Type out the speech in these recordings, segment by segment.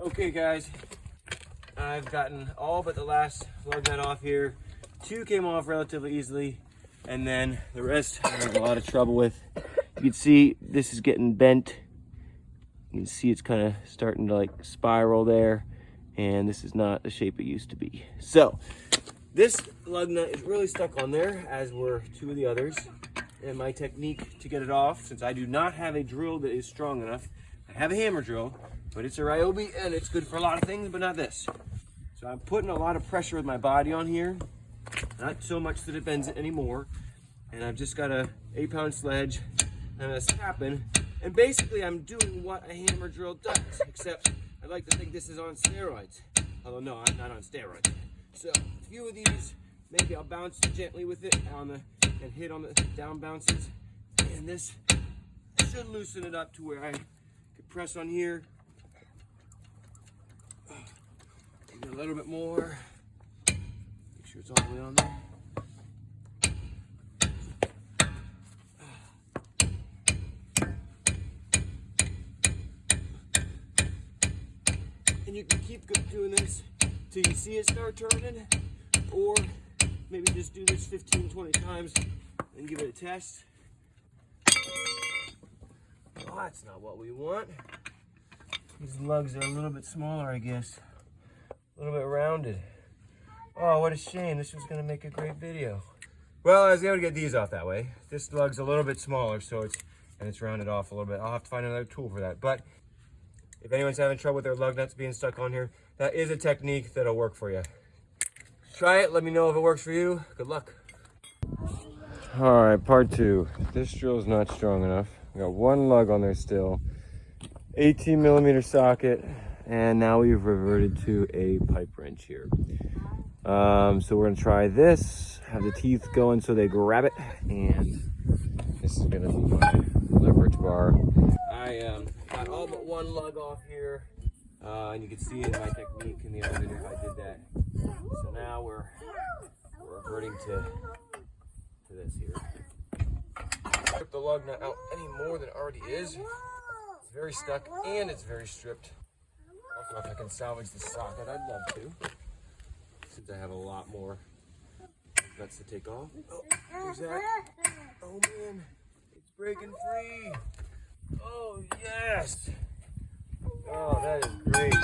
Okay guys, I've gotten all but the last lug nut off here. 2 came off relatively easily, and then the rest I have a lot of trouble with. You can see this is getting bent. You can see it's kind of starting to like spiral there, and this is not the shape it used to be. So this lug nut is really stuck on there, as were 2 of the others. And my technique to get it off, since I do not have a drill that is strong enough, I have a hammer drill, but it's a Ryobi and it's good for a lot of things, but not this. So I'm putting a lot of pressure with my body on here, not so much that it bends it anymore. And I've just got a 8-pound sledge and I'm snapping. And basically I'm doing what a hammer drill does, except I like to think this is on steroids. Although no, I'm not on steroids. So a few of these, maybe I'll bounce gently with it on the, and hit on the down bounces. And this should loosen it up to where I can press on here. Maybe a little bit more. Make sure it's all the way on there. And you can keep doing this till you see it start turning, or maybe just do this 15-20 times and give it a test. Oh, that's not what we want. These lugs are a little bit smaller, I guess. A little bit rounded. Oh, what a shame. This was going to make a great video. Well, I was able to get these off that way. This lug's a little bit smaller, so it's rounded off a little bit. I'll have to find another tool for that. But if anyone's having trouble with their lug nuts being stuck on here, that is a technique that'll work for you. Try it. Let me know if it works for you. Good luck. All right, part 2. This drill's not strong enough. We got 1 lug on there still. 18mm socket, and now we've reverted to a pipe wrench here. So we're gonna try this, have the teeth going so they grab it, and this is gonna be my leverage bar. I got all but 1 lug off here, and you can see in my technique in the other video I did that. So now we're reverting to this here. Strip the lug nut out any more than it already is. It's very stuck and it's very stripped. I don't know if I can salvage the socket. I'd love to, since I have a lot more nuts to take off. Oh, there's that. Oh man, it's breaking free. Oh yes. Oh, that is great.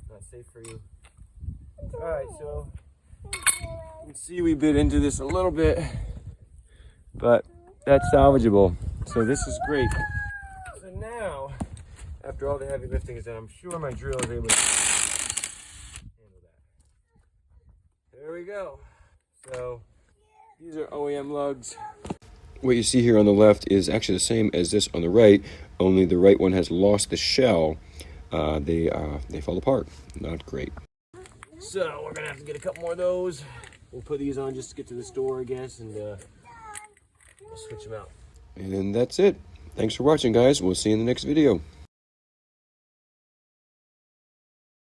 Not safe for you. All right, so you can see we bit into this a little bit, but that's salvageable. So this is great. So now, after all the heavy lifting is done, I'm sure my drill is able to handle that. There we go. So these are OEM lugs. What you see here on the left is actually the same as this on the right, only the right one has lost the shell. They fall apart. Not great. So we're gonna have to get a couple more of those. We'll put these on just to get to the store, I guess, and we'll switch them out. And that's it. Thanks for watching, guys. We'll see you in the next video.